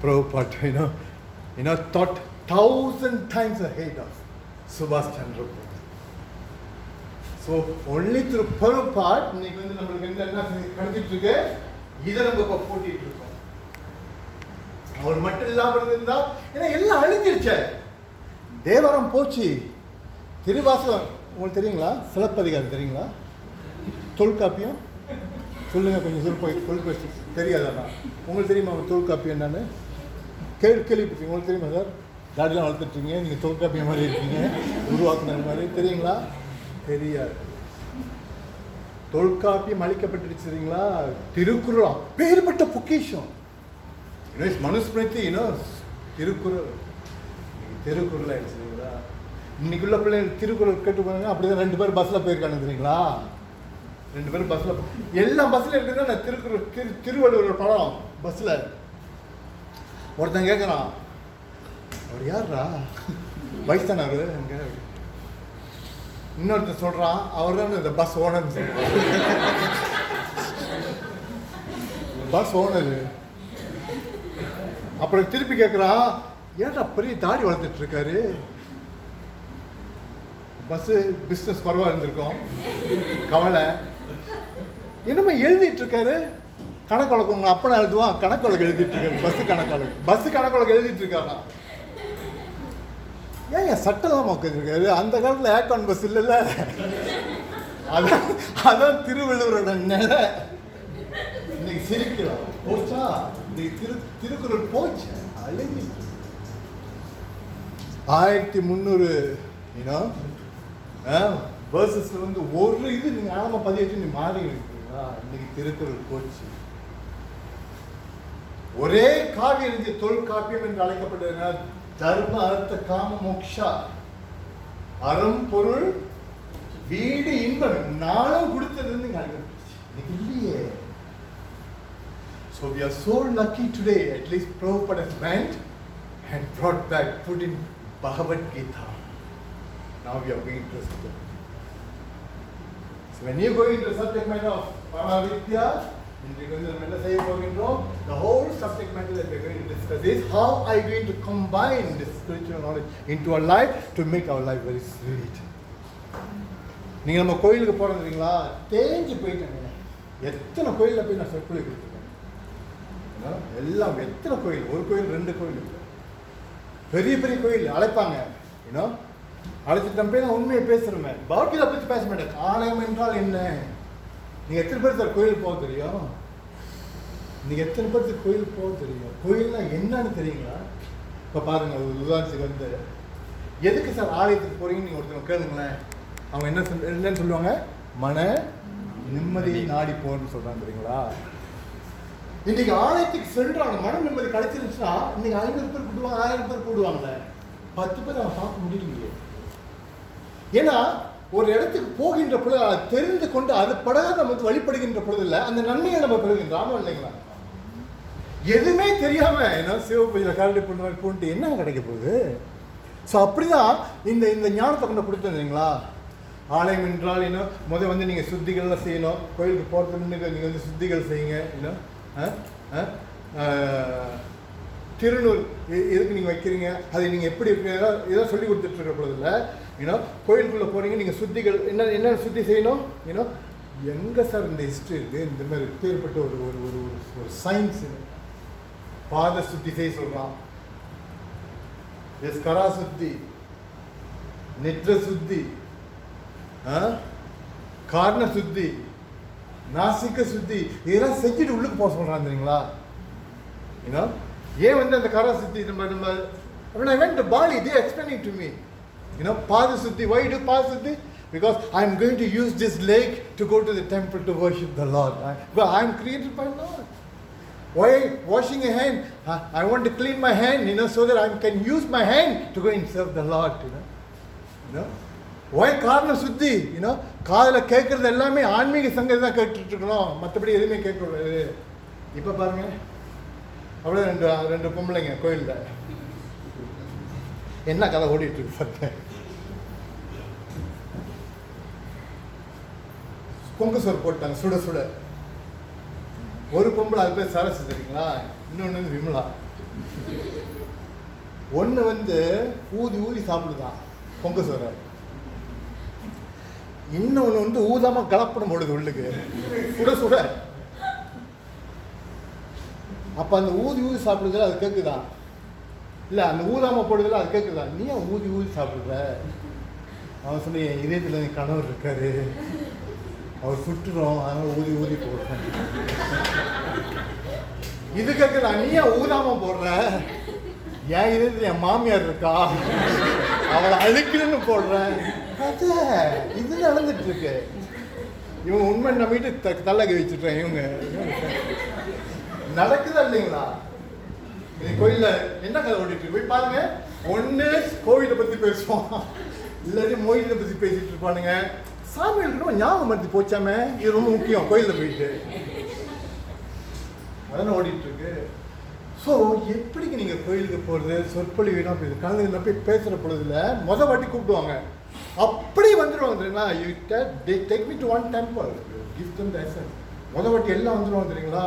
Prabhupada, thought 1,000 times ahead of Subhash Chandra Bose. So only through Prabhupada, இன்னைக்கு வந்து நம்மளுக்கு என்ன கிடைச்சிட்டு இருக்கு, இதை நம்ம இப்போ போட்டிட்டு இருக்கோம். அவர் மட்டும் இல்லாமல் இருந்தா, ஏன்னா எல்லாம் அழிஞ்சிருச்ச. தேவரம் போச்சு. திருவாசகம் உங்களுக்கு தெரியுங்களா? சிலப்பதிகாரம் தெரியுங்களா? தொல்காப்பியம் சொல்லுங்க, கொஞ்சம் தொல்காப்பியம் தெரியாதா? உங்களுக்கு தெரியுமா தொல்காப்பியம் என்னன்னு? கேள்விப்பட்டீங்க? உங்களுக்கு தெரியுமா சார்? தாடிலாம் வளர்த்துட்ருக்கீங்க, நீங்கள் தொல்காப்பியம் மாதிரி இருக்கீங்க, உருவாக்குன மாதிரி தெரியுங்களா? தெரியாது. தொல்காப்பியம் அழிக்கப்பட்டுருச்சு சரிங்களா? திருக்குறள் அப்பேற்பட்ட பொக்கிஷம். மனுஸ்மிருதி திருக்குறள் ஆயிடுச்சு சரிங்களா? இன்னைக்குள்ள பிள்ளைங்க திருக்குறள் கேட்டு போனாங்க, அப்படிதான் 2 பேர் பஸ்ஸில் போயிருக்காங்க தெரியுங்களா? 2 பேரும் பஸ்ஸில், எல்லா பஸ்ஸில் இருக்குதுன்னா நான் திருவள்ளுவர் படம் பஸ்ஸில் ஒருத்தன் கேட்குறான், அவர் யார்ரா? வயசானவர் அங்கே. இன்னொருத்தர் சொல்கிறான், அவர் தான் இந்த பஸ் ஓனர்னு சொல்கிறான். Bus owner. அப்புறம் திருப்பி கேட்குறான், ஏன்டா பெரிய தாடி வளர்த்துட்டு இருக்காரு? பஸ்ஸு பிஸ்னஸ் குறைவாக இருந்திருக்கோம், கவலை. என்னமே எழுதிட்டு இருக்காரு, கணக்கு உங்க அப்பனை எழுதுவான், கணக்கு எழுதிட்டு இருக்காரு. பஸ்ஸு கணக்கு எழுதிட்டு இருக்காரா? ஏன் சட்டெல்லாம் உட்காந்துருக்காரு? அந்த காலத்தில் ஏர்கான் பஸ் இல்லைல்ல. அதான் திருவள்ளுவரோட நிலை. இன்னைக்கு சிரிக்கலாம் போச்சா? இன்னைக்கு திருக்குறள் போச்சு, அழிஞ்சு. 1300 வேர்சஸ்ல வந்து ஒரு இது நீங்க ஆழமா பதிவு நீ மாறி இருக்கீங்களா? இன்னைக்கு திருக்குறள் போச்சு. ஒரே காவியம் இருந்து தொல்காப்பியம் என்று அழைக்கப்பட்டதுன்னா தர்ம அர்த்த காம மோக்ஷா, அறம் பொருள் வீடு இன்பம் நாளும் கொடுத்தது இன்னைக்கு இல்லையே. So we are so lucky today, at least Prabhupada has went and brought back, put in Bhagavad Gita. Now we are going to subject. So when you go into the subject matter of Paravidya, the whole subject matter that we are going to discuss is how are you going to combine this spiritual knowledge into our life to make our life very sweet. நீங்கள் நம்ம கோயிலுக்கு போகிறீங்களா? தேஞ்சு போயிட்டாங்க. எத்தனை கோயிலில் போய் நான் சொற்பொழி கொடுத்துருக்கேன். எல்லாம் எத்தனை கோயில், ஒரு கோயில் 2 கோயில் இல்லை, பெரிய பெரிய கோயில் அழைப்பாங்க. அழைச்சிட்டு போய் நான் உண்மையை பேசுகிறேன், பௌத்தியத்தை பற்றி பேச மாட்டேன். ஆலயம் என்றால் என்ன? நீங்கள் எத்தனை பேர் சார் கோயிலுக்கு போக தெரியும்? நீங்கள் எத்தனை பேருக்கு கோயிலுக்கு போக தெரியும்? கோயில்னா என்னன்னு தெரியுங்களா? இப்போ பாருங்கள், ஒரு உதாரணத்துக்கு வந்து எதுக்கு சார் ஆலயத்துக்கு போகிறீங்கன்னு நீங்கள் ஒருத்தவங்க கேளுங்களேன். அவங்க என்னன்னு சொல்லுவாங்க? மன நிம்மதியை நாடி போகணும்னு சொல்கிறாங்க தெரியுங்களா? இன்னைக்கு ஆலயத்துக்கு சென்றாங்க, மன நிம்மதி கிடைச்சிருந்துச்சுன்னா இன்னைக்கு 500 பேர் கூடுவாங்க, 1000 பேர் கூடுவாங்களே, 10 பேர் அவன் பார்க்க முடியலையே. ஏன்னா ஒரு இடத்துக்கு போகின்ற பொழுது அதை தெரிந்து கொண்டு அது படாத நம்ம வழிபடுகின்ற பொழுது இல்லை, அந்த நன்மையை நம்ம பெறுகின்றோம் இல்லைங்களா? எதுவுமே தெரியாம சிவபூஜையில் காலடி பண்ண மாதிரி போட்டு என்ன கிடைக்க போகுது? ஸோ அப்படிதான் இந்த ஞானத்தை கொண்டு கொடுத்தோம் இல்லைங்களா? ஆலயம் என்றால் முதல் வந்து நீங்கள் சுத்திகள்லாம் செய்யணும். கோயிலுக்கு போகிறதுக்கு நீங்கள் வந்து சுத்திகள் செய்யுங்க. திருநூல் எதுக்கு நீங்கள் வைக்கிறீங்க, அதை நீங்கள் எப்படி ஏதோ சொல்லி கொடுத்துட்டு இருக்கிற பொழுதுல கோயிலுக்குள்ளே போகிறீங்க, நீங்கள் சுத்திகள் என்ன சுத்தி செய்யணும். எங்கே சார் இந்த ஹிஸ்ட்ரி இருக்குது? இந்த மாதிரி பேர்பட்ட ஒரு ஒரு ஒரு ஒரு சயின்ஸ். பாத சுத்தி செய்ய சொல்கிறான், கரா சுத்தி, நெற்ற சுத்தி, காரண சுத்தி, நாசிக்க சுத்தி, இதெல்லாம் செஞ்சுட்டு உள்ளுக்கு போக சொல்கிறான் தெரியுங்களா? ஏன் வந்து அந்த கரா சுத்தி நம்ம when I went to Bali, they explained it to me. Pada Suddhi. Why do Pada Suddhi? Because I am going to use this leg to go to the temple to worship the Lord. Because I am created by Lord. Why washing a hand? I want to clean my hand, so that I can use my hand to go and serve the Lord. Why Karna Suddhi? காதில் கேட்கறது எல்லாமே ஆன்மீக சங்கதி தான் கேட்டுட்டு இருக்கணும், மற்றபடி எதுவுமே கேட்கக்கூடாது. இப்போ பாருங்க, அவ்வளோ 2 பொம்பளைங்க கோயிலில் என்ன கதை ஓடிட்டு இருக்கு பாருங்க. பொங்கு சோறு போட்டாங்க சுட சுட. ஒரு பொம்பளை அது பேர் சரசு தெரியுங்களா, இன்னொன்று விமலா. ஒன்று வந்து ஊதி ஊதி சாப்பிடுதான் பொங்க சோறை, இன்னொன்று வந்து ஊதாம கலப்படம் போடுது உள்ளுக்கு சுட சுட. அப்போ அந்த ஊதி ஊதி சாப்பிடுறதுல அது கேட்குதா? இல்லை அந்த ஊதாம போடுறதுல அது கேட்குதா? நீ ஏன் ஊதி ஊதி சாப்பிடுற? அவன் சொன்ன என் இதயத்தில் என் கணவர் இருக்காரு, அவர் சுட்டுறோம், அதனால ஊதி ஊதி போடுறேன். இது கேட்குதா? நீ ஏன் ஊதாம போடுற? என் இதயத்தில் என் மாமியார் இருக்கா, அவளை அழுக்குன்னு போடுறேன். இது நடந்துட்டு இருக்கு. இவங்க உண்மை நம்பிட்டு தள்ளகை வச்சுட்டேன். இவங்க நடக்குதா இல்லைங்களா? கோயில்ல என்ன கதை ஓடிட்டு போய் பாருங்க. ஒண்ணு கோவிலை பத்தி பேசுவோம், இல்லாட்டி மொயிலை பத்தி பேசிட்டு இருப்பானுங்க. சாமி இருக்கணும் ஞாபகம் பத்தி போச்சாமே, இது ரொம்ப முக்கியம். கோயில்ல போயிட்டு அதான ஓடிட்டு இருக்கு. ஸோ எப்படிங்க நீங்கள் கோயிலுக்கு போகிறது, சொற்பொழிவுனா கலந்து போய் பேசுகிற பொழுதுல வாட்டி கூப்பிடுவாங்க, அப்படி வந்துடுவாங்க தெரியுங்களா? You take me to one temple, give them the essence. வாட்டி எல்லாம் வந்துடுவாங்க தெரியுங்களா?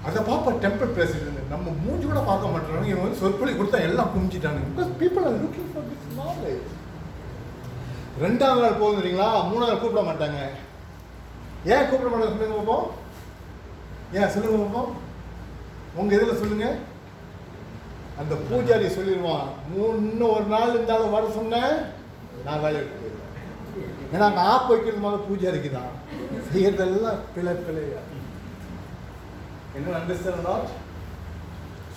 அதை பார்ப்பா டெம்பிள் பிரசிடென்ட் நம்ம மூஞ்சி கூட பார்க்க மாட்டாங்க. இவங்க வந்து சொற்பொழிவு கொடுத்தா எல்லாம் குமிச்சிட்டாங்க. Because people are looking for this knowledge. 2ஆம் நாள் போகுது தெரியுங்களா? 3ஆம் நாள் கூப்பிட மாட்டாங்க. ஏன் கூப்பிட மாட்டாங்க சொல்லுங்க பார்ப்போம். ஏன் சொல்லுங்க பார்ப்போம். உங்க இதில் சொல்லுங்க. அந்த பூஜாரி சொல்லிடுவான், இன்னும் ஒரு நாள் இருந்தாலும் வர சொன்னேன், நான் வேலைக்கு போயிடுவேன். ஏன்னா அங்கே ஆப் வைக்கிறது மாதிரி பூஜாரிக்கு தான் செய்யறதெல்லாம் பிழையா. என்ன அண்டர்ஸ்டாண்ட் நாட்?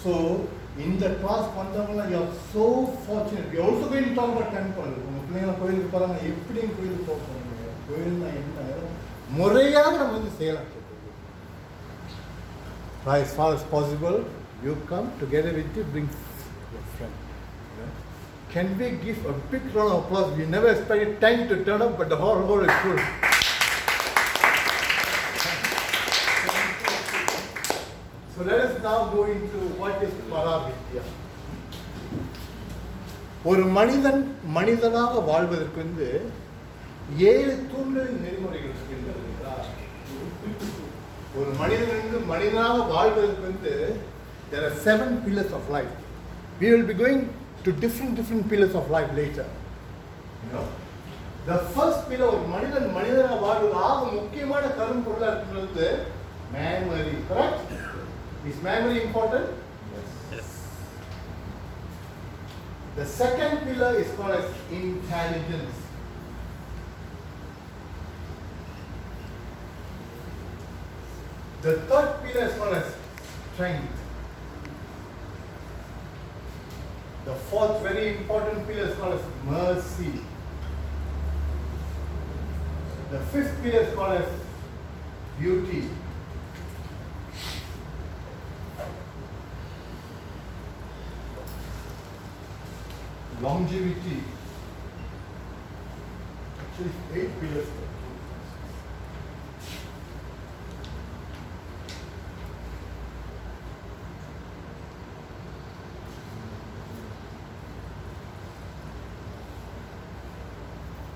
ஸோ இந்த கிளாஸ் பண்ணுறவங்க you are so fortunate. You also going to talk about temple. உங்கள் பிள்ளைங்க கோயிலுக்கு போகிறாங்க, எப்படி கோயிலுக்கு போக போகிறாங்க, கோயில்னா என்ன முறையாக நம்ம வந்து செய்யலாம். As far as possible, you come together with you, bring your friend. Can we give a big round of applause? We never expected 10 to turn up, but the whole is full. So let us now go into what is Paravidya. ஒரு மனிதன் மனிதனாக வாழ்வதற்கு வந்து 7 தூண்களின் நெறிமுறைகள் இருக்கின்றது. ஒரு மனிதன் மனிதனாக வாழ்வதற்கு வந்து there are 7 pillars of life. We will be going to different pillars of life later. You know, the first pillar, ஒரு மனிதன் மனிதனாக வாழ்வதற்கு முக்கியமான கரும்பொருளாக இருக்கிறது memory. Correct? Is memory important? Yes. The second pillar is called as intelligence. The third pillar is called as strength. The fourth very important pillar is called as mercy. The fifth pillar is called as beauty. Longevity. Actually, 8 pillars.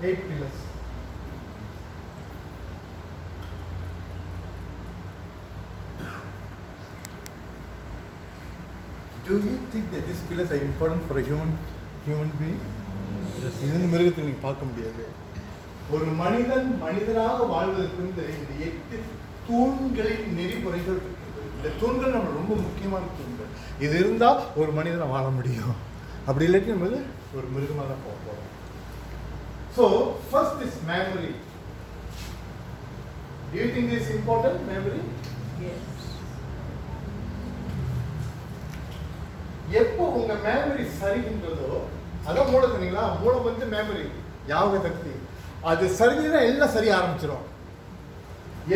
8 pillars. Do you think that these pillars are important for a human being? இது மிருகத்தில் நீங்க பார்க்க முடியாது. ஒரு மனிதன் மனிதனாக வாழ்வதற்கு இந்த 8 தூண்களின் நெறிமுறைகள் இருக்கிறது. இந்த தூண்கள் நம்ம ரொம்ப முக்கியமான தூண்கள். இது இருந்தா ஒரு மனிதனை வாழ முடியும். அப்படி இல்லாட்டி நம்ம ஒரு மிருகமாக தான் போக போறோம். So, first is memory. Do you think this is important, memory? Yes. எப்போ உங்க memory சரிகின்றதோ, அதான் மூளை சொன்னீங்களா? மூளை வந்து memory, ஞாபக சக்தி. அது சரிஞ்சுனா எல்லாம் சரிய ஆரம்பிச்சிடும்.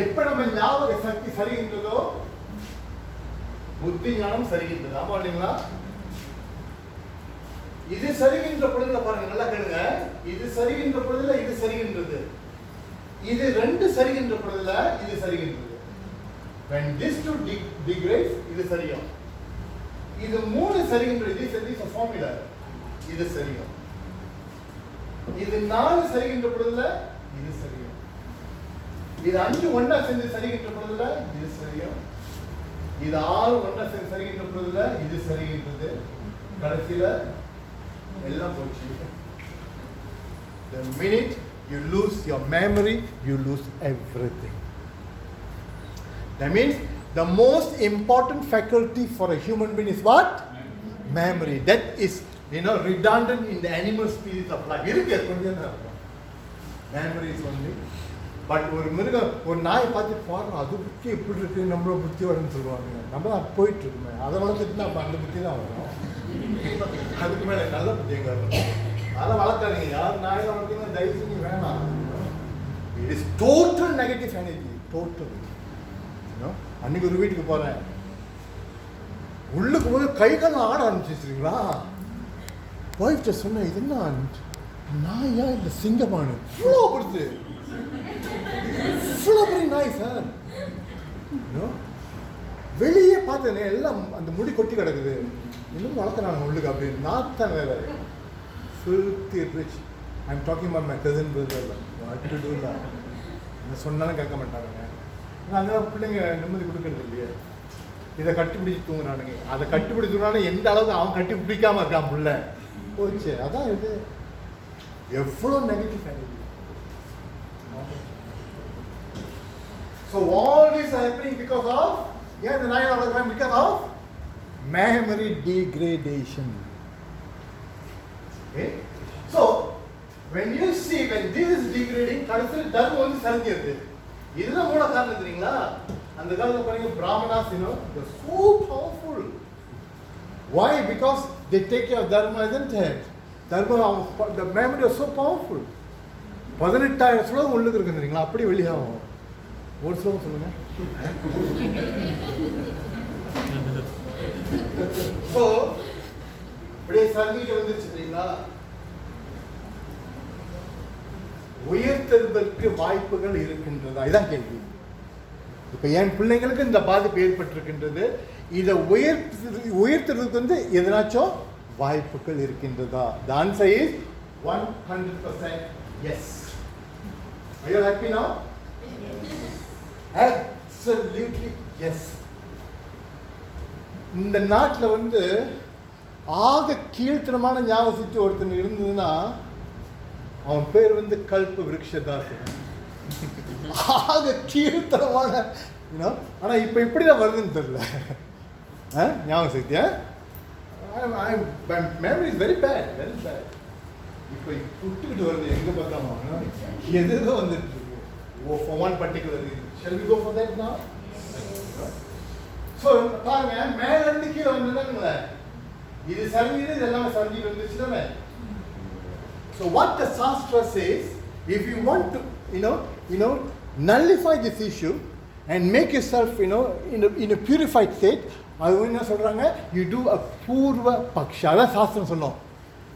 எப்போ நம்ம ஞாபக சக்தி சரிகின்றதோ, புத்தி ஞானம் சரிகின்றது. ஆமா இல்லைங்களா? இது சரிகின்ற பொழுதுல பாருங்க, நல்லா கேளுங்க. இது சரிகின்ற பொழுதுல இது சரிகின்றது. இது 2 சரிகின்ற பொழுதுல இது சரிகின்றது. when this two degrades, இது சரியும். இது 3 சரிகின்றது. this is a formula. இது சரியும். இது 4 சரிகின்ற பொழுதுல இது சரியும். இது 5 ஒண்ணா சேர்ந்து சரிகின்ற பொழுதுல இது சரியும். இது ஆறும் ஒன்றா சரிகின்ற பொழுதுல இது சரிகின்றது, கடைசியில எல்லாம் போச்சு. The minute you lose your memory, you lose everything. That means the most important faculty for a human being is what? Memory. That is, redundant in the animal species of life. Memory is only. But ஒரு மிருகம், ஒரு நாயை பார்த்து பாருங்க, அது புத்தி எப்படி இருக்கு, நம்மளோட புத்தி வரும்னு சொல்லுவாங்க. நம்ம தான் போயிட்டு இருக்குமே, அதை வளர்த்துட்டு நம்ம அந்த புத்தி தான் வரும். அதுக்கு மேலே நல்ல புத்தி எங்க வரும்? அதை வளர்க்காதீங்க. யார் நாயை வளர்த்தீங்கன்னா தயவு செஞ்சு வேணாம். It is total negative energy, total. அன்னைக்கு ஒரு வீட்டுக்கு போறேன், உள்ளுக்கு போய் கை காலம் ஆட ஆரம்பிச்சிருக்கீங்களா? ஒய்ஃப்ட்ட சொன்னேன், இது என்ன நாயா இல்லை சிங்கமானு? இவ்வளோ கொடுத்து இவ்வளோ பெரிய நாய் சார். வெளியே பார்த்தேனே எல்லாம் அந்த முடி கொட்டி கிடக்குது, இன்னும் வளர்க்குறாங்க உள்ளுக்கு அப்படின்னு. நான் தான் வேற filthy rich. I'm talking about my cousin brother. What to do lah? நான் சொன்னாலும் கேட்க மாட்டாங்க. நாங்கள் பிள்ளைங்க நிம்மதி கொடுக்கறது இல்லையே. இதை கட்டிப்பிடிச்சு தூங்குறானுங்க. அதை கட்டிப்பிடிச்சு தூங்குறானு எந்த அளவுக்கு அவன் கட்டி பிடிக்காம இருக்கான் பிள்ளை போச்சு. அதான் இது எவ்வளோ negative energy. So all this is happening because of, the 9 out of 10 because of memory degradation. Okay? So when you see, when this is degrading, கடைசியில் தர்மம் வந்து சரிஞ்சிருது. இதுதான் மூல காரணம் தெரியுங்களா? அந்த காலத்துல பாருங்க, Brahmanas, they're so powerful. Why? Because they take care of dharma, isn't it? Dharma, the memory is so powerful. 18,000 ஸ்லோகம் உள்ளுக்கு இருக்கு தெரியுங்களா? அப்படி வெளியாகும். ஒரு ஸ்லோகம் சொல்லுங்க. So அப்படியே சர்வீஸ் வந்துருச்சு தெரியுங்களா? உயர்த்தெழுதற்கு வாய்ப்புகள் இருக்கின்றதா? இதான் கேள்வி. இப்ப என் பிள்ளைங்களுக்கு இந்த பாதிப்பு ஏற்பட்டிருக்கின்றது, இதை உயர்த்துறதுக்கு வந்து எதனாச்சும் வாய்ப்புகள் இருக்கின்றதா? The answer is 100% yes. Are you happy now? Absolutely yes. இந்த நாட்டில் வந்து ஆக கீழ்த்தனமான ஞாபகத்தை ஒருத்தன் இருந்ததுன்னா அவன் பேர் வந்து கல்ப விருக்ஷதாஸ். ஆக கீழ்த்தனமான, ஆனா இப்ப இப்படிதான் வருதுன்னு தெரியல ஞாபக சக்தியா. memory is very bad, very bad. இப்ப விட்டுக்கிட்டு வருது எங்க பார்த்தாலும், எதுதோ வந்துட்டு இருக்கு. For one particular reason. Shall we go for that now? So பாருங்க, மேல இருந்து கீழே வந்துட்டாங்களே, இது சரிஞ்சிது, இதெல்லாம் சரிஞ்சிட்டு வந்துச்சு தானே. So what the Shastra says, if you want to nullify this issue and make yourself in a purified state, அது என்ன சொல்றாங்க, you do a purva paksha. அதான் சாஸ்திரம் சொன்னோம்.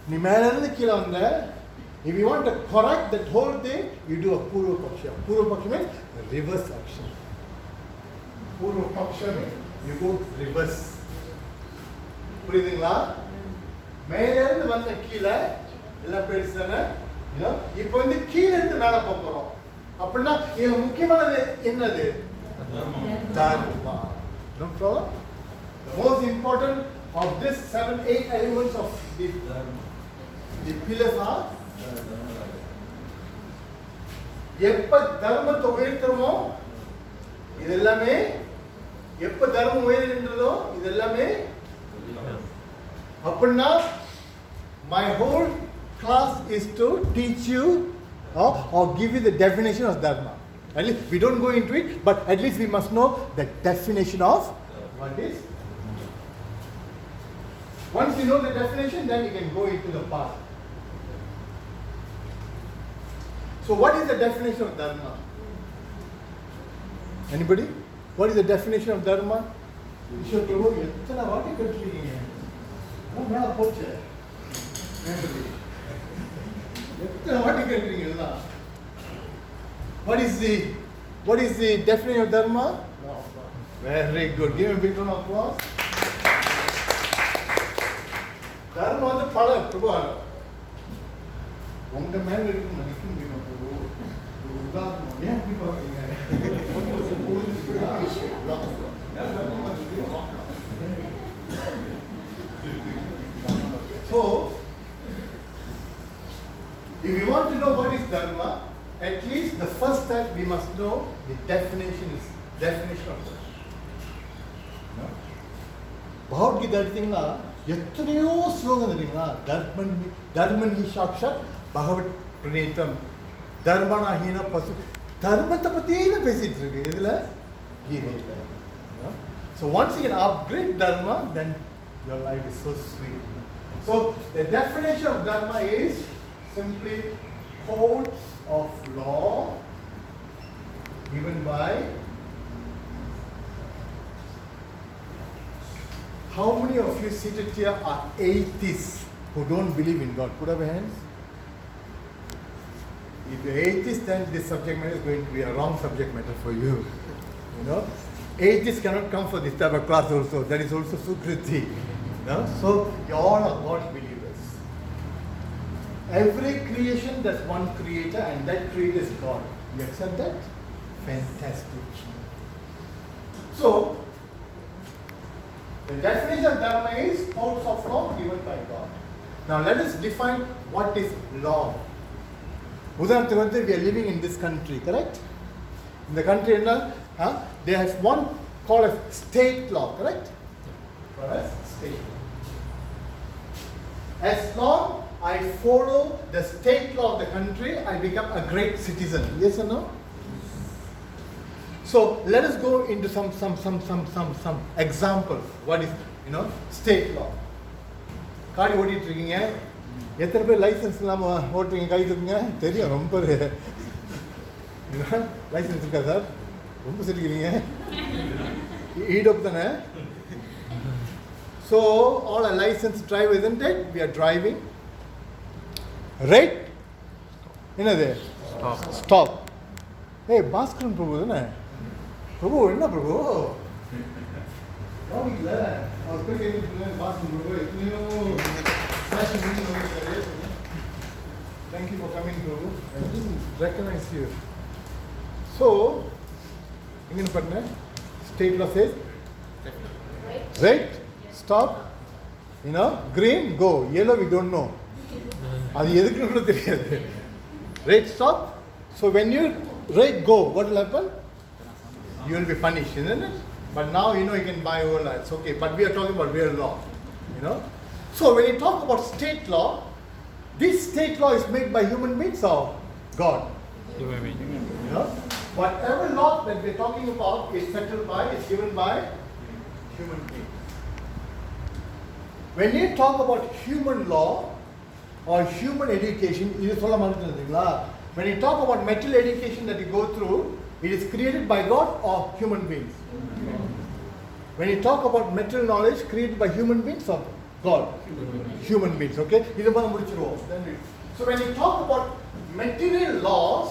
நீ மேல இருந்து கீழே வந்த, if you want to correct that whole thing, you do a purva paksha. Purva paksha means reverse action. Purva paksha means you go reverse. புரியுதுங்களா? மேல இருந்து வந்த கீழே எல்லாம் பெருசு தானே. இப்போ வந்து கீழே இருந்து மேலே போகிறோம். அப்படின்னா இது முக்கியமானது என்னது? தர்மா. The most important of this 7-8 elements of the pillars are, எப்ப தர்மத்தை உயர்த்துறோமோ இதெல்லாமே, எப்ப தர்மம் உயர்கின்றதோ இதெல்லாமே. அப்படின்னா my whole class is to teach you or give you the definition of dharma. At least we don't go into it, but at least we must know the definition of what is. Once you know the definition, then you can go into the path. So what is the definition of dharma? Anybody? What is the definition of dharma? Ishwar Prabhu, எத்தனை வாட்டி கேட்டிருக்கீங்க? மேல போச்சு. எத்தனை வாட்டி கேட்டிருக்கீங்களா? What is the definition of dharma? Very good. Give me a big round of applause. தர்மம் வந்து பல பிரபாரம் உங்க மேல இருக்கு நினைக்க முடியும். ஒரு உதாரணம், ஏன் அப்படி பாருங்க, If you want to know what is dharma, at least the first step we must know the definition of dharma. Bhagavad Gita எடுத்தீங்கன்னா எத்தனையோ ஸ்லோகம் தெரியுங்களா? தர்மன் ஹி சாக்ஷாத் பகவத் பிரணீதம், தர்மனா ஹீன பசு. தர்மத்தை பற்றியே தான் பேசிட்டு இருக்கு இதில் கீதையில். So once you can upgrade dharma, then your life is so sweet. So the definition of dharma is simply codes of law given by. How many of you seated here are atheists who don't believe in God? Put up your hands. If you're atheist, then this subject matter is going to be a wrong subject matter for you. You know, atheists cannot come for this type of class also. That is also Sukriti. You know? So you all are God believers. Every creation, there's one creator, and that creator is God. You accept that? Fantastic. So the definition of dharma is codes of law given by God. Now let us define what is law. Udaharanathu, we are living in this country, correct? In the country, they have one called as state law, correct? Called as state law. As long I follow the state law of the country, I become a great citizen. Yes or no? So let us go into some examples. What is, state law? காடி ஓட்டிட்டு இருக்கீங்க, எத்தனை பேர் licence இல்லாமல் ஓட்டுறீங்க? கை தூக்குங்க. தெரியும், ரொம்ப licence இருக்கா சார்? ரொம்ப சிரிக்கிறீங்க. ஈடோப் தானே? So all a licensed driver, isn't it? We are driving. Right? என்னது? Stop. Hey, பாஸ்கரன் பிரபு தானே? பிரபு என்ன பிரபு? அவர் போய் கேட்டு பாஸ்கரன் பிரபு எத்தனையோ thank you for coming, Prabhu. I didn't recognize you. So, again, partner, state law says, right, stop, green, go, yellow, we don't know. அது எதுக்குன்னு கூட தெரியாது. Right, stop. So when you right go, what will happen? You will be punished, isn't it? But now you can buy all that. It's okay. But we are talking about real law, So when you talk about state law, this state law is made by human beings or God? Human beings. Whatever law that we are talking about is settled by, is given by human beings. When you talk about human law or human education, when you talk about material education that you go through, it is created by God or human beings? When you talk about material knowledge created by human beings or God? Human beings, okay? So when you talk about material laws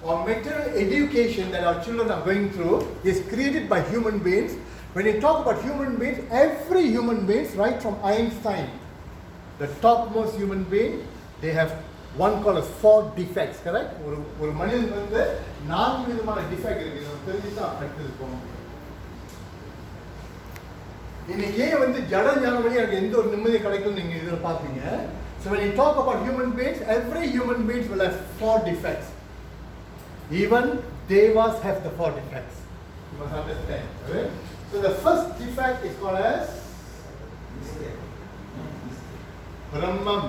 or material education that our children are going through is created by human beings. When you talk about human beings, every human being, right from Einstein, the topmost human being, they have one called as 4 defects, correct? ஒரு மனிதன் வந்து 4 விதமான defect இருக்கு. தெரிஞ்சுதான் அடுத்தது போகணும். இன்னைக்கு வந்து ஜட ஞானம் வழி எனக்கு எந்த ஒரு நிம்மதி கிடைக்கும் நீங்க இதில் பார்ப்பீங்க. So when you talk about human beings, every human being will have 4 defects. Even devas have the 4 defects. You must understand. Right? So the first defect is called as Brahman.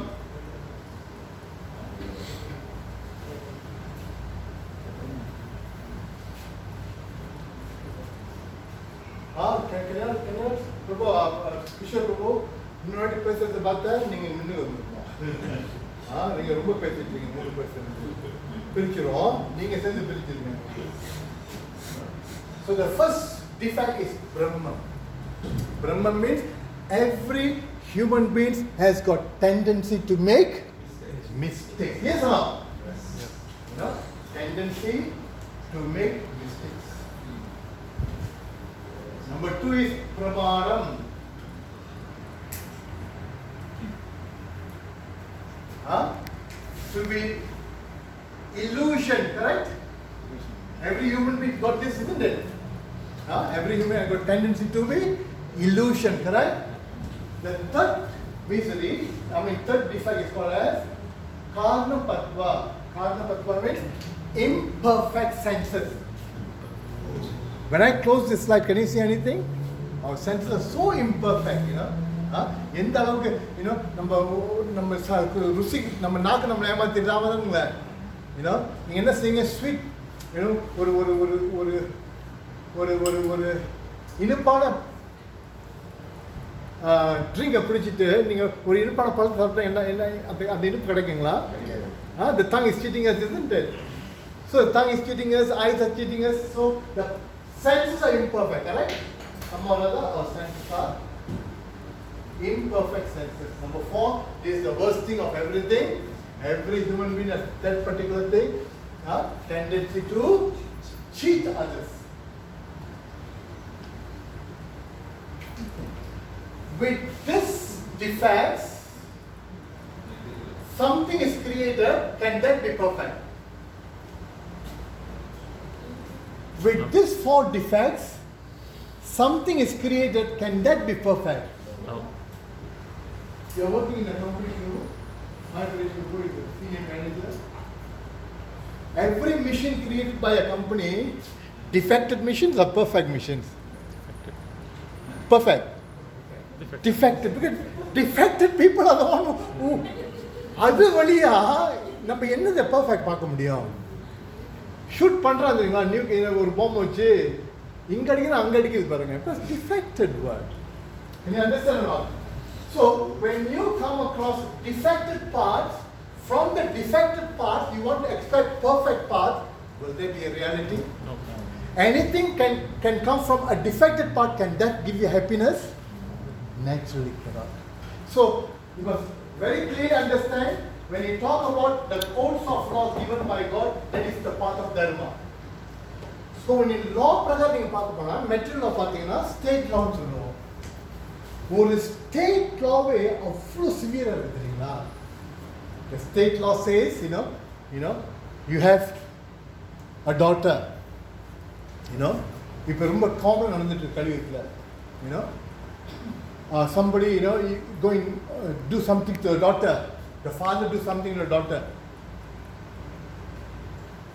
Can you Prabhu, Kishore Prabhu, முன்னாடி பேசுறதை பார்த்தா நீங்க முன்னுக்கு வந்துருக்கோம். நீங்க ரொம்ப பேசிட்டு இருக்கீங்க. 3% பிரிச்சிரும். நீங்க சேர்ந்து பிரிச்சிருங்க. So the first defect is Brahman. Brahman means every human being has got tendency to make mistakes. Yes or no? Yes. Tendency to make mistakes. Number 2 is Pramaram. To be illusion, correct? Every human being got this, isn't it? Every human has got tendency to be illusion, correct? The third third defect is called as Karnapatva. Karnapatva means imperfect senses. When I close this slide, can you see anything? Our senses are so imperfect, you know. எந்த அளவுக்கு you know நம்ம ருசி நம்ம நாக்கு நம்மளை ஏமாத்திடாம you know நீங்கள் என்ன செய்யுங்க ஸ்வீட் யூனோ ஒரு ஒரு ஒரு ஒரு ஒரு ஒரு ஒரு இனிப்பான ட்ரிங்கை பிடிச்சிட்டு நீங்கள் ஒரு இனிப்பான பழத்தை சாப்பிட்டா என்ன என்ன அந்த இனிப்பு கிடைக்குங்களா? The tongue is cheating us, isn't it? So the tongue is cheating us, eyes are cheating us, so the senses are imperfect, correct? Our senses are imperfect senses. Number 4 is the worst thing of everything. Every human being has that particular thing, tendency to cheat others. With this defects, something is created, can that be perfect? With these 4 defects, something is created, can that be perfect? No. You are working in a company, my who is the senior manager. Every machine created by a company, defected machines or perfect machines? Perfect. Defected. Because defected people are the one who அது வழியா நம்ம என்னது perfect பார்க்க முடியும்? Shoot பண்ணுறாங்க new ஒரு பாம்பு வச்சு இங்கே அடிக்கிறது அங்கே அடிக்கிறது பாருங்க. Because defected word. Can you understand or not? So when you come across defected parts, from the defected parts you want to expect perfect parts, will there be a reality? No. Anything can come from a defected part. Can that give you happiness? Naturally cannot. So you must very clearly understand when you talk about the codes of law given by God, that is the path of dharma. So when in law பிரகாரம் நீங்க பார்க்க போனா material லா பாத்தீங்கன்னா state லான்னு சொல்லுவோம். ஒரு state லாவே அவ்வளோ சிவியரா இருக்கு தெரியுங்களா? The state law says, you know, you have a daughter. You know, இப்போ ரொம்ப காமன் நடந்துட்டு இருக்கு கலியுகத்துல. You know, somebody, you know, go and do something to a daughter. The father do something to a daughter.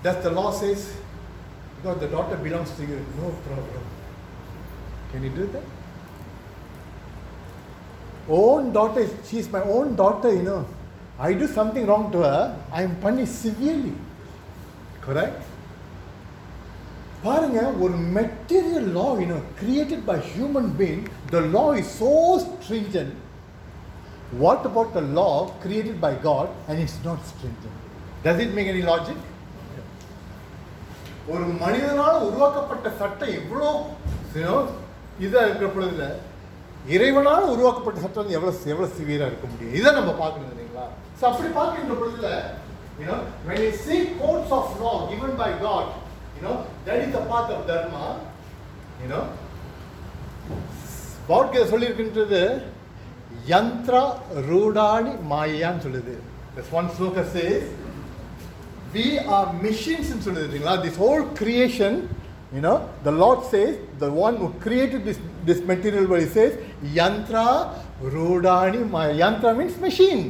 Does the law says, because the daughter belongs to you, no problem. Can you do that? Own daughter, she is my own daughter, you know. I do something wrong to her, I am punished severely. Correct? பாருங்க ஒரு material law, you know, created by human being, the law is so stringent. What about the law created by God and it's not stringent? Does it make any logic? ஒரு மனிதனால் உருவாக்கப்பட்ட சட்டம் எவ்வளோ இதாக இருக்கிற பொழுதுல இறைவனால் உருவாக்கப்பட்ட சட்டம் எவ்வளோ சிவியராக இருக்க முடியும்? இதை நம்ம பார்க்கணும் இல்லைங்களா? ஸோ அப்படி பார்க்கின்ற பொழுதுல when you see codes of law given by God, that is the path of dharma. பௌத்கீதை சொல்லியிருக்கின்றது யந்திரா ரூடாணி மாயான்னு சொல்லுது. This one sloka says we are machines ன்னு சொல்லுதுங்களா? This whole creation, the Lord says, the one who created this material world, he says yantra rudani maya. Yantra means machine.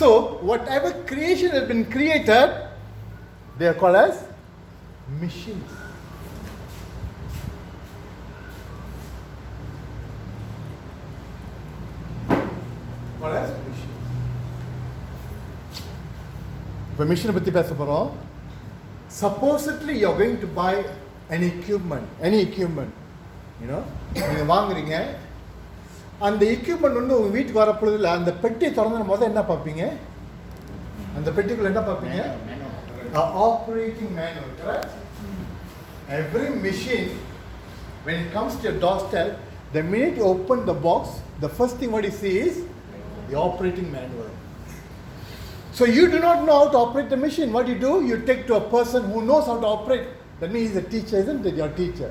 So whatever creation has been created, they are called as machines. Called as machines. இப்போ மிஷினை பற்றி பேச போகிறோம். Supposedly you are going to buy any equipment, நீங்கள் வாங்குறீங்க. அந்த equipment வந்து உங்கள் வீட்டுக்கு வர பொழுதுல அந்த பெட்டியை திறந்து முதல்ல என்ன பார்ப்பீங்க? அந்த பெட்டிக்குள்ள என்ன பார்ப்பீங்க? Operating manual, correct? Every machine, when it comes to your doorstep, the minute you open the box, the first thing what you see is the operating manual. So you do not know how to operate the machine. What you do? You take to a person who knows how to operate. That means he's a teacher, isn't it? Your teacher.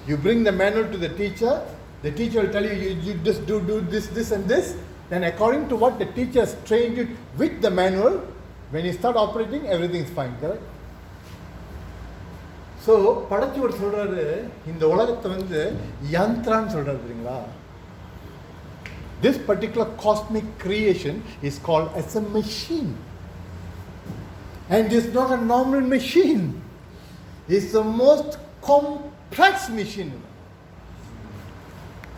You bring the manual to the teacher. The teacher will tell you, you just do this and this. Then according to what the teacher has trained you with the manual, when you start operating, everything is fine, correct? So, படைச்சவர் சொல்றாரு இந்த உலகத்தை வந்து யந்திரான்னு சொல்றாரு தெரியுங்களா? this particular cosmic creation is called as a machine. And it's not a normal machine. It's the most complex machine.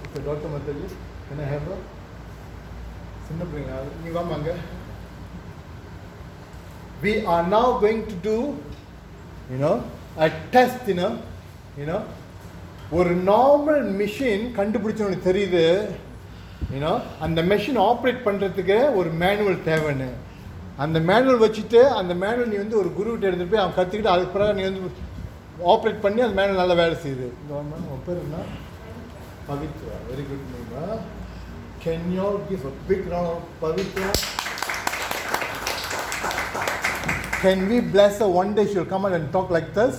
Okay, Dr. Mataji, can I have her? We are now going to do, a test, ஒரு normal machine கண்டுபிடிச்சவனுக்கு தெரியுது, அந்த machine operate பண்ணுறதுக்கு ஒரு manual தேவைன்னு. அந்த manual வச்சுட்டு அந்த manual நீ ஒரு குருவிட்ட எடுத்துகிட்டு போய் அவன் கற்றுக்கிட்டு அதுக்கு பிறகு நீ ஆப்ரேட் பண்ணி அந்த மேனுவல் நல்லா வேலை செய்யுது. உன் பேர் என்ன? Pavithra. Very good name. Can you give a big round of Pavitra? Can we bless her? One day she'll come out and talk like this,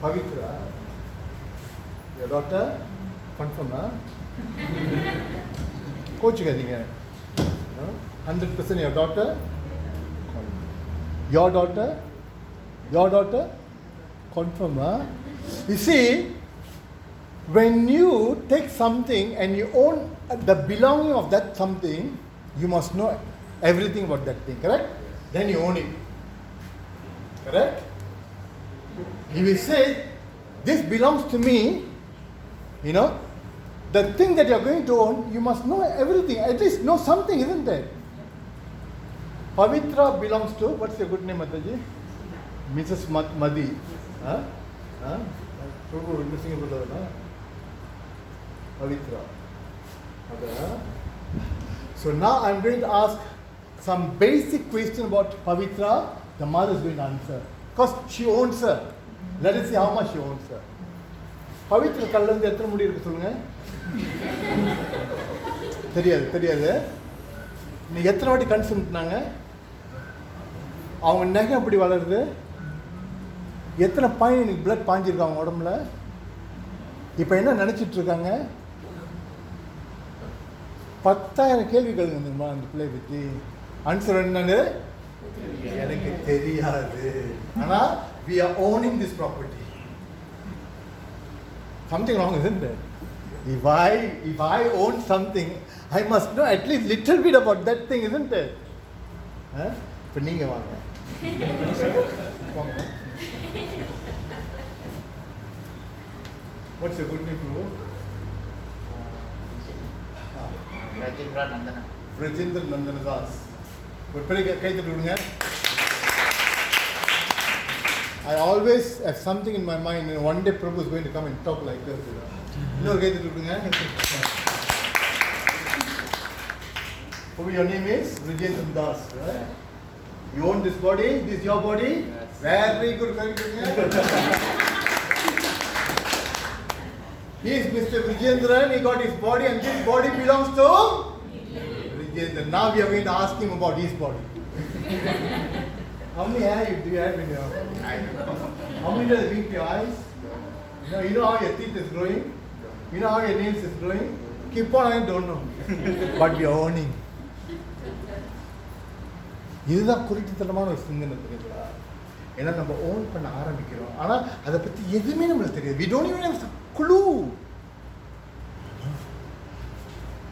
Pavitra. Your daughter? Confirm, huh? Coach, 100% your daughter? Your daughter? Your daughter? Confirm, huh? You see, when you take something and you own the belonging of that something, you must know everything about that thing, correct? Then you own it. Correct? If you say, this belongs to me, the thing that you are going to own, you must know everything. At least know something, isn't it? Pavitra belongs to, what's your good name, Mataji? Mrs. Madi. Huh? Huh? Pavitra. Okay, huh? So now I'm going to ask some basic question about Pavitra. The mother is going to answer. Because she owns her. Let us see how much she owns her. Pavitra kallandhu எத்தனை முடி இருக்கு சொல்லுங்க. தெரியாது. நீ எத்தனை வாட்டி consume பண்ணாங்க? அவங்க நகை எப்படி வளருது? எத்தனை பாயிண்ட் எனக்கு பிளட் பாஞ்சிருக்கு அவங்க உடம்புல? இப்போ என்ன நினச்சிட்டு இருக்காங்க? 10,000 கேள்விகள் இருந்துமா அந்த பிள்ளை பற்றி. ஆன்சர் என்னன்னு எனக்கு தெரியாது. ஆனால் we are owning this property. Something wrong, isn't it? If I own something, I must know at least little bit about that thing, isn't it? இப்போ நீங்க வாங்க. What's your good name, bro? Rajendra Nandana Das. ஒரு பெரிய கை தட்டி விடுங்க. I always have something in my mind, and one day Prabhu is going to come and talk like this. இன்னொரு கை தட்டி விடுங்க. Your name is Rajendra Das, right? You own this body? This is your body? Yes. Very good. He is Mr. Vijendran. He got his body, and this body belongs to Vijendran. Now we are going to ask him about his body. How many hair do you have in your? How many does it meet your eyes? You know how your teeth is growing? You know how your nails is growing? Keep on, I don't know. But we are owning. இதுதான் குறிப்பிட்டமான ஒரு சிந்தனை தெரியுங்களா? ஏன்னா நம்ம own பண்ண ஆரம்பிக்கிறோம், ஆனால் அதை பற்றி எதுவுமே நம்மளுக்கு தெரியாது. We don't even have a clue.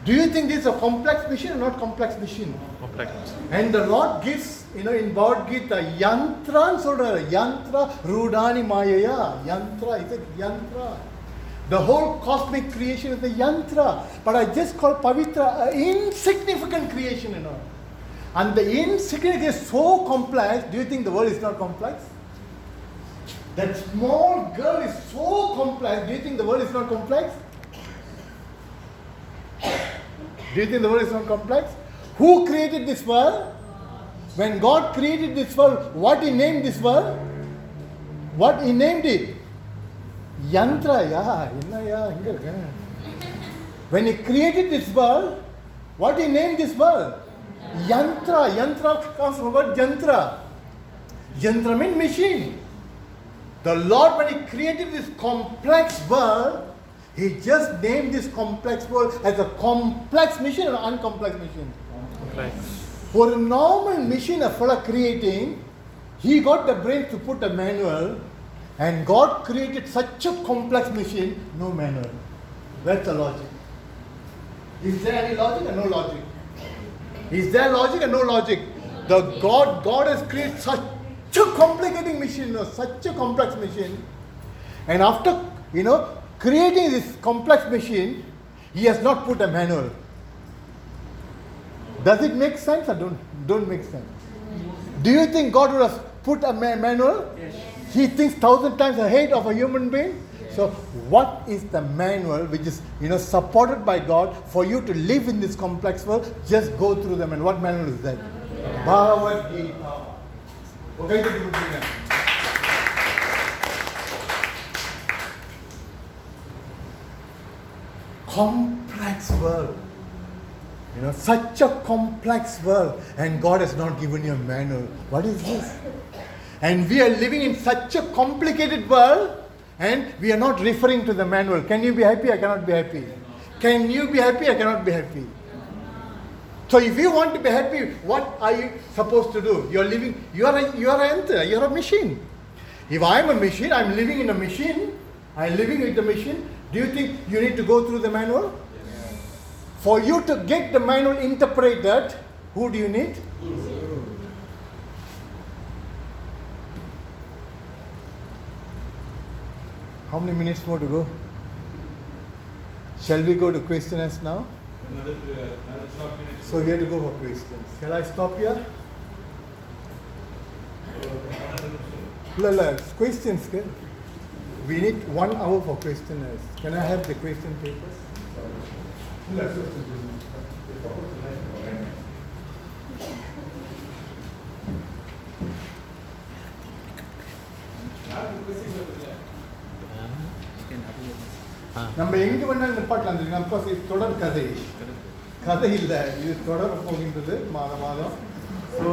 Do you think this is a complex machine or not complex machine? Complex. And the Lord gives, in Bhagavad Gita, yantra சொல்றாரு. Yantra rudani mayaya. Yantra is a yantra. The whole cosmic creation is a yantra. But I just call Pavitra an insignificant creation, And the insignificant is so complex. Do you think the world is not complex? That small girl is so complex. Do you think the world is not complex? Do you think the world is not complex? Who created this world? When God created this world, what He named this world? What He named it? Yantra, When He created this world, what He named this world? Yantra. Yantra comes from the word yantra. Yantra means machine. The Lord, when He created this complex world, He just named this complex world as a complex machine or uncomplex machine? Complex. For a normal machine a fellow creating, he got the brain to put a manual, and God created such a complex machine, no manual. That's the logic. Is there any logic or no logic? Is there logic or no logic? The God has created such a complicating machine, such a complex machine. And after, creating this complex machine, He has not put a manual. Does it make sense or don't make sense? Do you think God would have put a manual? Yes. He thinks 1,000 times ahead of a human being. So what is the manual which is supported by God for you to live in this complex world? Just go through them. And what manual is that? Bhagavad Gita. Okay, complex world. Such a complex world, and God has not given you a manual. What is this? And we are living in such a complicated world, and we are not referring to the manual. Can you be happy? I cannot be happy. Can you be happy? I cannot be happy. So if you want to be happy, what are you supposed to do? You are a machine. If I am a machine, I am living in a machine. I am living with the machine. Do you think you need to go through the manual? For you to get the manual interpreted, who do you need? How many minutes more to go? Shall we go to questioners now? Another short minute. So we have to go for questions. Shall I stop here? Questions. Okay? We need 1 hour for questioners. Can I have the question papers? நம்ம எங்க வேணாலும் நிப்பாட்டலாம் தெரியுமா? Because இது தொடர் கதை இல்லை, இது தொடர போகின்றது மாதம். So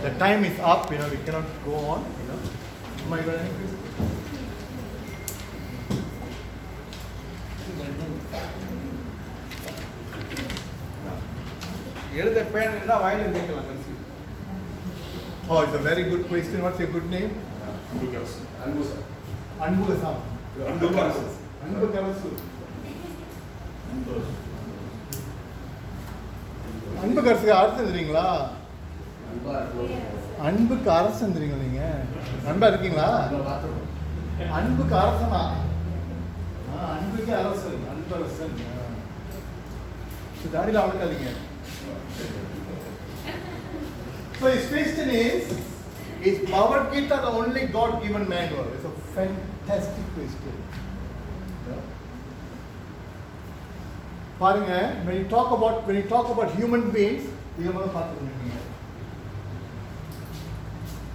the time is up, we cannot go on. Am I going to எழுத பேன் இருந்தா வாயில கேட்கலாம் கன்சி. Oh, it's a very good question. What's your good name? Anbugasam. Anbukarasu. அன்புக்கு அர்த்தம் தெரியுங்களா? அன்புக்கு அரசன் தெரியுங்களா? நீங்க நண்பா இருக்கீங்களா? அன்புக்கு அரசனா? அன்புக்கு அரசன், Anbarasan. தாடியில் அவளுக்காதீங்க. So his question is Bhagavad Gita the only God-given manual? It's a fantastic question. பாருங்க, when you talk about human beings, இத முதல்ல பார்த்துக்கோங்க.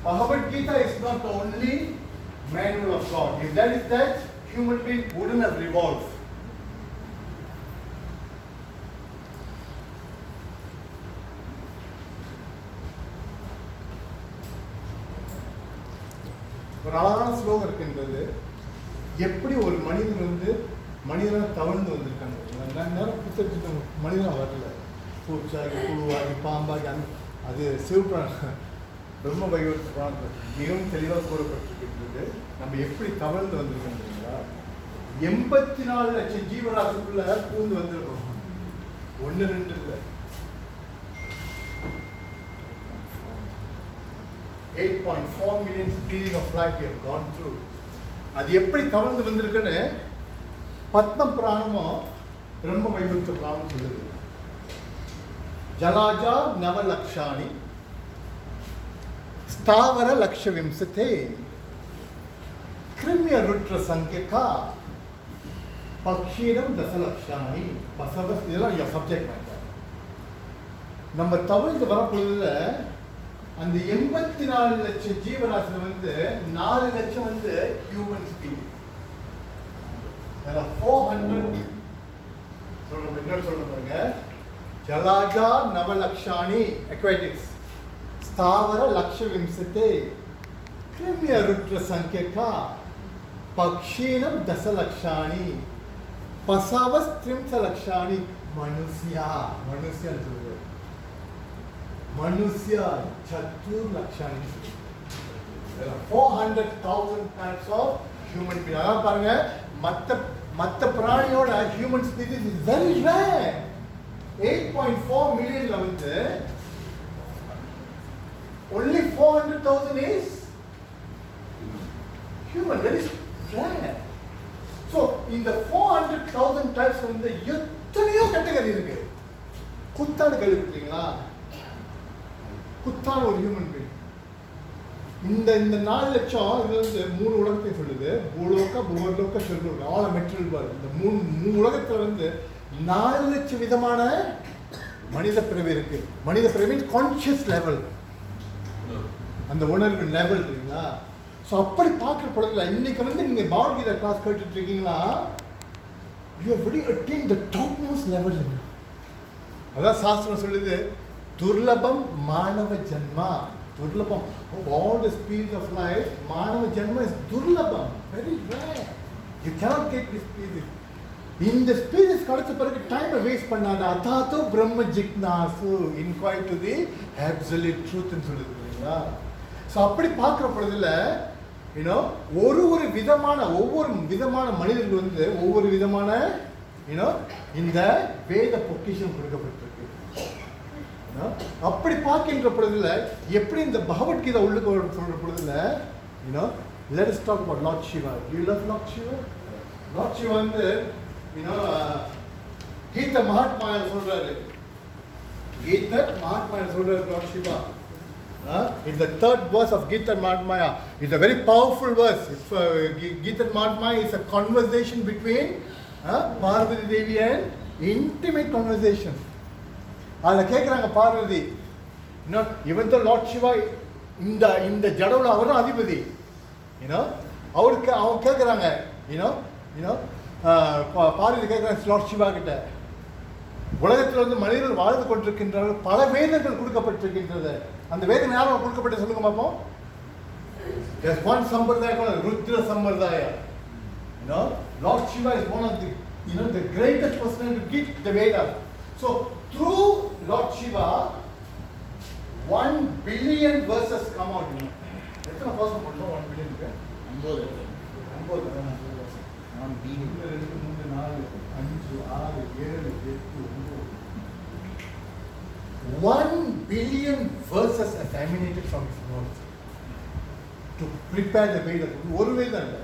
Bhagavad Gita is not the only manual of God. If that is that, human being wouldn't have revolved. ஒரு அழகான ஸ்லோகம் இருக்கின்றது. எப்படி ஒரு மனிதனை தவழ்ந்து வந்திருக்காங்க. நேரம் புத்தகத்துக்கு மனிதனை வரல, பூச்சாகி புழுவாகி பாம்பாகி அது சிவபுராண பிரம்ம வைவர்த்த புராணத்தில் மிகவும் தெளிவாக கூறப்பட்டிருக்கின்றது. நம்ம எப்படி தவழ்ந்து வந்திருக்கோம். 84 லட்சம் ஜீவராசிக்குள்ள பூந்து வந்திருக்கோம். 1 2 இல்லை. 8.4 million species of life we have gone through. அது எப்படி தவழ்ந்து வந்திருக்குன்னு பத்ம புராணமும் பிரம்ம வைவர்த்த புராணம் சொல்லுது. ஜலாஜா நவலக்ஷாணி ஸ்தாவர லக்ஷ விம்சதே கிருமிய ருத்ர சங்கியகா பக்ஷீரம் தசலக்ஷாணி பசவஸ். இதெல்லாம் சப்ஜெக்ட் மேட்டர். நம்ம தவழ்ந்து வரப்பொழுதுல அந்த 84 லட்சம் ஜீவராசில 4 லட்சம் ஹியூமன் ஸ்பீசிஸ். 400 சொல்லுங்க. ஜலாஜா நவலக்ஷாணி அக்வாட்டிக்ஸ் ஸ்தாவர லக்ஷ விம்சதே கிருமிய ருத்ர சங்கியகா பக்ஷீனம் தசலக்ஷாணி பசவஸ் த்ரிம்ச லக்ஷாணி மனுஷ்யா சொல்லுங்க. மனுஷ்யா 4 லட்சம். 400,000 types of human beings. அதான் பாருங்க, மற்ற பிராணியோட human species is very rare. 8.4 million வந்து only 400,000 is human. That is rare. So இந்த 400,000 types வந்து எத்தனையோ கேட்டகரி இருக்கு. குத்தான கேள்விப்பட்டீங்களா? குத்தான ஒரு ஹியூமன் பீயிங். இந்த 4 லட்சம் இது வந்து 3 உலகத்தை சொல்லுது. Bhuloka, Bhuvarloka, Swarloka. All material world. இந்த 3 உலகத்துல வந்து 4 லட்சம் விதமான மனித பிறவி இருக்கு. மனித பிறவி மீன்ஸ் கான்ஷியஸ் லெவல், அந்த உணர்வு லெவல் இருக்குங்களா? ஸோ அப்படி பார்க்குற பொழுதுல இன்னைக்கு வந்து நீங்கள் பகவத்கீதா கிளாஸ் கேட்டுட்டு இருக்கீங்களா, you have already attained the topmost level. அதான் சாஸ்திரம் சொல்லுது, துர்லபம் மாணவ ஜன்மா. துர்லபம் all the speed of life, மாணவ ஜன்மா இஸ் துர்லபம், very rare. You cannot get this speed. இந்த ஸ்பீரியன்ஸ் கிடைச்ச பிறகு டைமை வேஸ்ட் பண்ணாத. அதாத்தோ பிரம்ம ஜிக்னாசு, இன்குவைர் டு தி அப்சல்யூட் ட்ரூத்னு சொல்லுது இல்லைங்களா? ஸோ அப்படி பார்க்குற பொழுதுல யூனோ ஒவ்வொரு விதமான மனிதர்கள் வந்து ஒவ்வொரு விதமான யூனோ இந்த வேத பொக்கிஷம் கொடுக்கப்பட்டிருக்கு. அப்படி பார்க்கின்ற பொழுதுல எப்படி இந்த பகவத்கீதா உள்ளுக்கு சொல்ற பொழுதுல you know let us talk about Lord Shiva. Do you love Lord Shiva? Lord Shiva வந்து யூனோ கீத மகாத்மாயா சொல்றாரு. கீத மகாத்மாயா சொல்றாரு Lord Shiva. In the third verse of Gita Mahatmaya, it's a very powerful verse. Gita Mahatmaya is a conversation between Parvati Devi and intimate conversation. அதில் கேட்குறாங்க பார்வதி, இவன் தான் Lord Siva, இந்த ஜடவுல அவரும் அதிபதி. அவருக்கு அவங்க கேட்குறாங்க, பார்வதி கேட்குறாங்க லார்ட் சிவா கிட்ட, உலகத்தில் வந்து மனிதர்கள் வாழ்ந்து கொண்டிருக்கின்றார்கள், பல வேதங்கள் கொடுக்கப்பட்டிருக்கின்றது. அந்த வேதம் யாரும் கொடுக்கப்பட்டு சொல்லுங்க பார்ப்போம். There's one sampradaya called Rudra Sampradaya. Lord Shiva is one of the greatest person to give the Vedas. So through Lord Shiva 1 billion verses come out. எத்தனை verse போடுறோம் 1 billion க்கு? 9 நான் B 2 3 4 5 6 7 8 9 1 billion verses are emanated from his mouth to prepare the Vedas. ஒரு வேதம் இல்லை,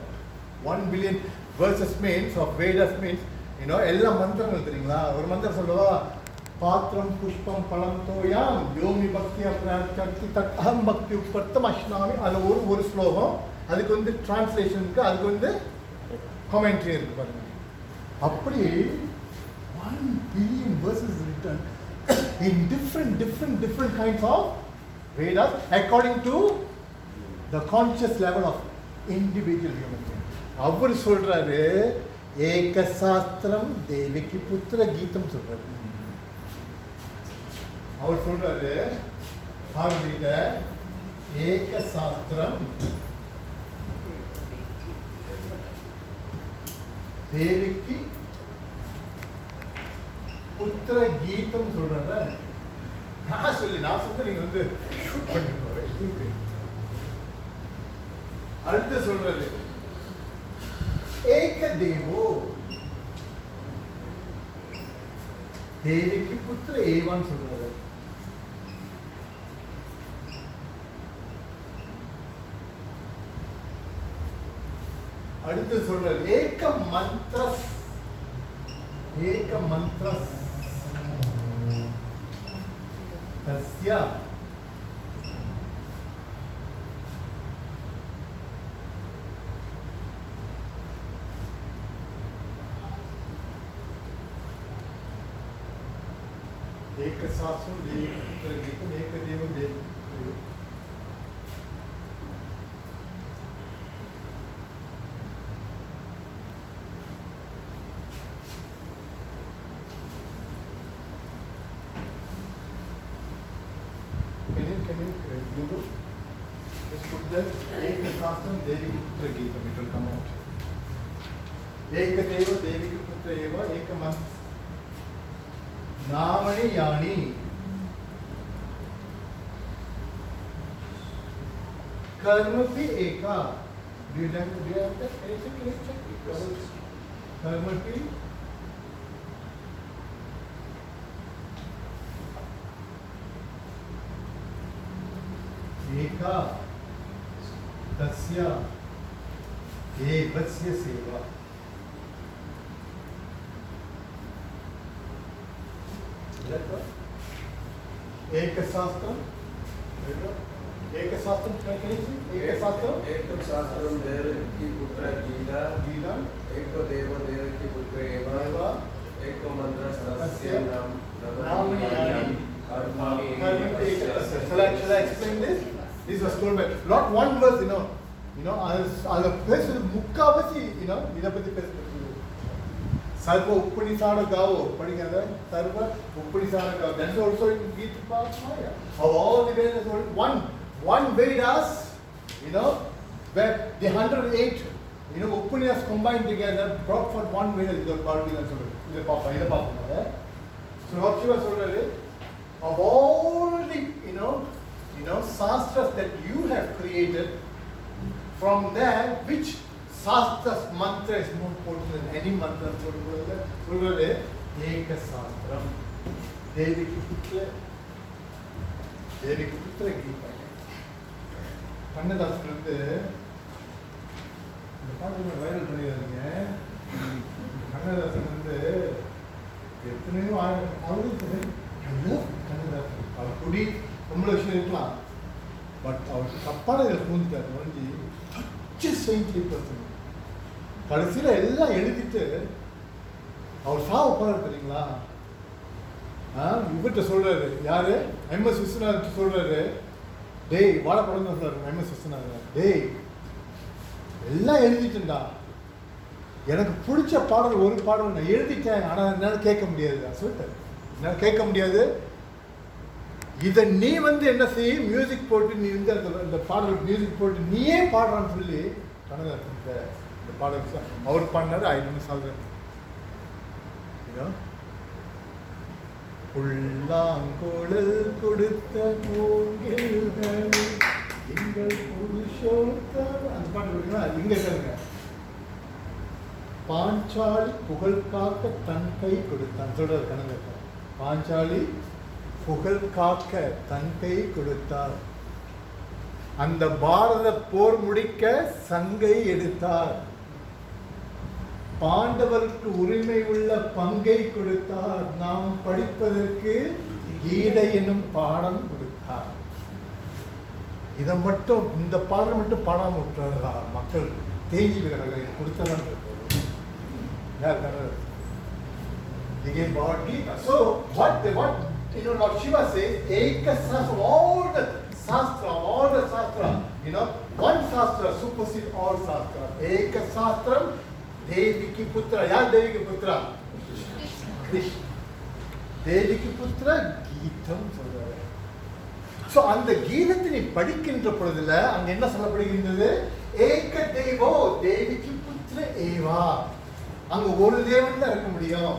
1 billion verses means of Vedas means எல்லா மந்திரங்கள் தெரியுங்களா? ஒரு மந்திரம் சொல்லுவா, பாத்திரம் புஷ்பம் பழம் தோயாம் யோமி பக்தி அப்ராச்சி தத்தம் பக்தி உப்பர்த்தம் அஷ்னாமி. அது ஒரு ஸ்லோகம், அதுக்கு வந்து டிரான்ஸ்லேஷன் இருக்கு, அதுக்கு வந்து கமெண்ட்ரி இருக்கு பாருங்க. அப்படி 1 billion verses written in different kinds of Vedas according to the conscious level of individual human being. அவர் சொல்றாரு ஏக சாஸ்திரம் தேவிக்கு புத்திர கீதம் சொல்றாரு. அவர் சொல்றாரு பார்வதியிட ஏக சாஸ்திரம் தேவிக்கு புத்திர கீதம் சொல்றாங்க. நான் சொல்ல நீங்க வந்து ஷூட் பண்ணிட்டு அடுத்து சொல்றது ஏக தேவோ தேவிக்கு புத்திர ஏவான்னு சொல்றாரு. அடுத்து சொல்றாரு ஏக மந்திரஸ் தஸ்ய एक शास्त्र एक देव देव just put that एक शास्त्र देवी पुत्र GITAM, it will come out. एक देव देवी पुत्र एव एक मंत्र नामणि यानी कर्मपि एका. Do you have that? कर्मपि ஏகா தஸ்ய தேவஸ்ய சேவா. एकशास्त्रम एकशास्त्रम क्या कहेंगे? एकशास्त्रम एकम शास्त्रम देवकी पुत्र गीता गीता एको देव देवकी पुत्र एवा एको मंत्र सस्य नाम नामयानि कर्माणि Shall I explain this? This was told by not one verse, I'll place முக்காவாசி, இத பத்தி பேசுறது. सर्व उपनिषद गाओ पढ़ेंगे ना सर्व उपनिषद गाओ. That's also in Gita Parashaya. Of all the Vedas, one Vedas, where the 108, Upanishads combined together brought for one Veda. Is called the Papa. So what she was told, of all the shastras that you have created, from there which Shastra's mantra is more important than any mantra. சொல்றது ஏக சாஸ்திரம். தேவிக்கு புத்திர கீதா. கண்ணதாசன் வந்து இந்த பாட்டு viral பண்ணிடுறாங்க. கண்ணதாசன் வந்து எத்தனையோ அவரும் கண்ணதாசன் அவர் குடி ரொம்ப விஷயம் இருக்கலாம், பட் அவர் தப்பான இதில் பூந்துட்டார். வந்து செயின்ட்லி பர்சன். கடைசியில் எல்லாம் எழுதிட்டு அவர் சாவ போறாரு தெரியுங்களா? இவர்கிட்ட சொல்றாரு, யாரு? MS விஸ்வநாதன் சொல்றாரு, டேய் வாழப்படம் தான் சொல்றாரு. MS விஸ்வநாதன், டேய் எல்லாம் எழுதிட்டேன்டா, எனக்கு பிடிச்ச பாடல் ஒரு பாடல் நான் எழுதிட்டேன், ஆனால் என்னால் கேட்க முடியாது சொல்லிட்டேன். என்னால் கேட்க முடியாது. இதை நீ வந்து என்ன செய்ய, மியூசிக் போட்டு நீ வந்து அந்த பாடல் மியூசிக் போட்டு நீயே பாடுறான்னு சொல்லி கண்ணதாசன் இந்த பாடல் அவர் பண்ணாரு. ஐநூறு சொல்றேன், புல்லாங்குழல் கொடுத்த எங்கள் புருஷோத்தம் அந்த பாட்டு கொடுங்களா? இங்க கேளுங்க. பாஞ்சாலி புகழ் காக்க தன் கை கொடுத்தான் சொல்றாரு கண்ணதாசன். பாஞ்சாலி புகழ் காக்க தன் கை கொடுத்தார், அந்த பாரத போர் முடிக்க சங்கை எடுத்தார், பாண்டவருக்கு உரிமை உள்ள பங்கை கொடுத்தார், நாம் படிப்பதற்கு கீதை எனும் பாடம் கொடுத்தார். இதை மட்டும், இந்த பாடம் மட்டும் பாடாம விட்டுறா மக்கள் தேஞ்சி விடுறாங்க. கொடுத்ததான் யார் Gita. So what Lord Shiva says, Eka Sastra, all the Sastra, one Sastra supersedes all Sastra. Eka Sastra, Deviki Putra. Yaar Deviki Putra? Krishna. Deviki Putra, Geetam சொல்றாரு. So அந்த கீதத்தை நீ படிக்கின்ற பொழுதுல அங்க என்ன சொல்லப்படுகின்றது? ஏக தேவோ தேவிக்கு புத்திர ஏவா. அங்க ஒரு தேவன் தான் இருக்க முடியும்.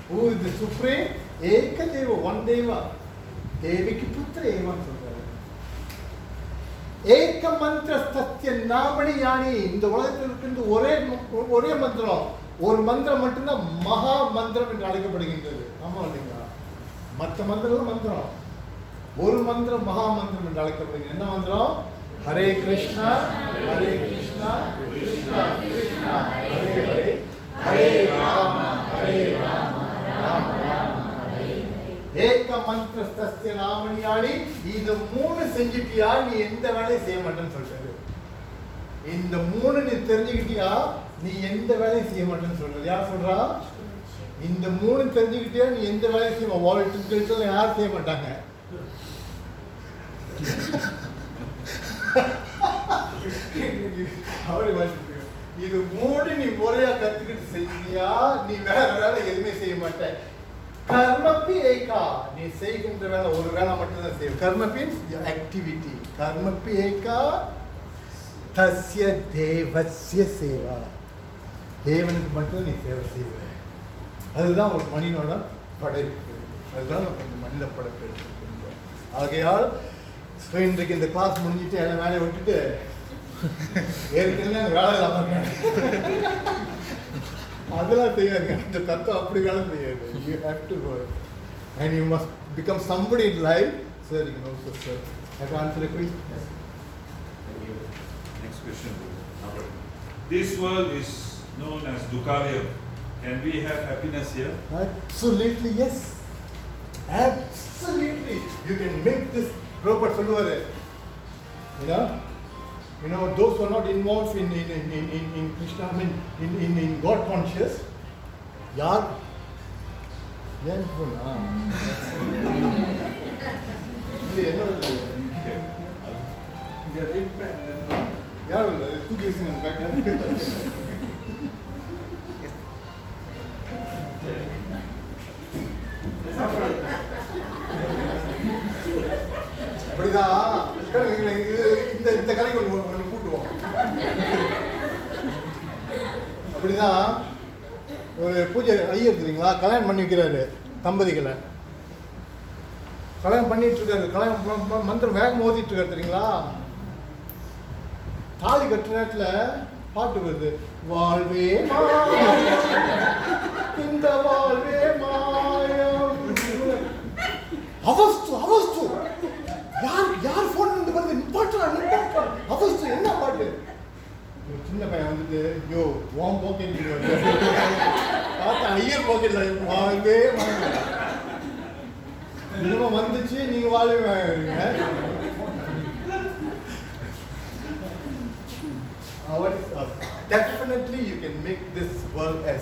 Who is the supreme? ஏக தேவ, ஒன் தேவா. தேவிக்கு புத்திர ஏவான்னு சொல்றாரு. ஏக மந்திர சத்திய நாமணி யானி. இந்த உலகத்தில் இருக்கின்ற ஒரே மந்திரம், ஒரு மந்திரம் மட்டும்தான் மகா மந்திரம் என்று அழைக்கப்படுகின்றது. ஆமா இல்லைங்களா? மற்ற மந்திரம் மந்திரம், ஒரு மந்திரம் மகா மந்திரம் என்று அழைக்கப்படுகிறது. என்ன மந்திரம்? ஹரே கிருஷ்ணா ஹரே கிருஷ்ணா கிருஷ்ணா கிருஷ்ணா ஹரே ஹரே ஹரே ராம ராம ராம ஹரே. ஏக மந்திர சத்திய நாமணியானி. இது மூணு செஞ்சுட்டியா நீ எந்த வேலையும் செய்ய மாட்டேன்னு சொல்றாரு. இந்த மூணு நீ தெரிஞ்சுக்கிட்டியா நீ எந்த வேலையும் செய்ய மாட்டேன்னு சொல்றது. யார் சொல்றா? இந்த மூணு தெரிஞ்சுக்கிட்டியா நீ எந்த வேலையும் செய்ய வாழ்க்கை யாரும் செய்ய மாட்டாங்க. இது மூணு நீ முறையா கத்துக்கிட்டு செஞ்சியா நீ வேற வேலை எதுவுமே செய்ய மாட்டேன். கர்மப்பி ஏகா, நீ செய்கின்ற வேலை ஒரு வேலை மட்டும்தான் செய்யும். கர்மப்பி ஆக்டிவிட்டி. கர்மப்பி ஏகா தஸ்ய தேவஸ்ய சேவா. தேவனுக்கு மட்டும் நீ சேவை செய்வ. அதுதான் ஒரு மனிதனோட படைப்பு. அதுதான் நம்ம மனித படைப்பு எடுத்துக்கின்றோம். ஆகையால் இன்றைக்கு இந்த கிளாஸ் முடிஞ்சிட்டு எல்லாம் வேலையை விட்டுட்டு ஏற்கனவே வேலை இல்லாம அதெல்லாம் செய்யாதுங்க. இந்த தத்துவம் அப்படி வேலை செய்யாது. You have to work and you must become somebody in life so that you can also serve. Have you answered the question? Thank you. Next question. This world is known as Dukkhalayam. Can we have happiness here? Absolutely yes. Absolutely. You can make this proper சொல்லுவாரு. You know, those who are not involved in Krishna, I mean, in God conscious, யார் ஏன் போனா இது என்ன இங்க read பண்ணு. யார் இல்ல தூக்கி வச்சுங்க பேக்ல அப்படிதான் இந்த இந்த கலைக்கு ஒன்று கூட்டுவோம். அப்படிதான் ஒரு பூஜை ஐயர் தெரியுங்களா, கல்யாணம் பண்ணி வைக்கிறாரு தம்பதிகளை. கல்யாணம் பண்ணிட்டு இருக்காரு, கல்யாணம் மந்திரம் வேகம் ஓதிட்டு இருக்காரு தெரியுங்களா. தாலி கட்டுற நேரத்தில் பாட்டு வருது, வாழ்வே மாயம் இந்த வாழ்வே மாயம். அவஸ்து அவஸ்து யார் யார் போன் வந்து வருது, நிப்பாட்டுறா நிப்பாட்டுறா. அவஸ்து என்ன பாட்டு? ஒரு சின்ன பையன் வந்துட்டு யோ ஓம் பாக்கெட் பார்த்தா ஐயர் பாக்கெட்ல வாழ்வே மாயம். இன்னும் வந்துச்சு, நீங்க வாழ்வே மாயம். Definitely you can make this world as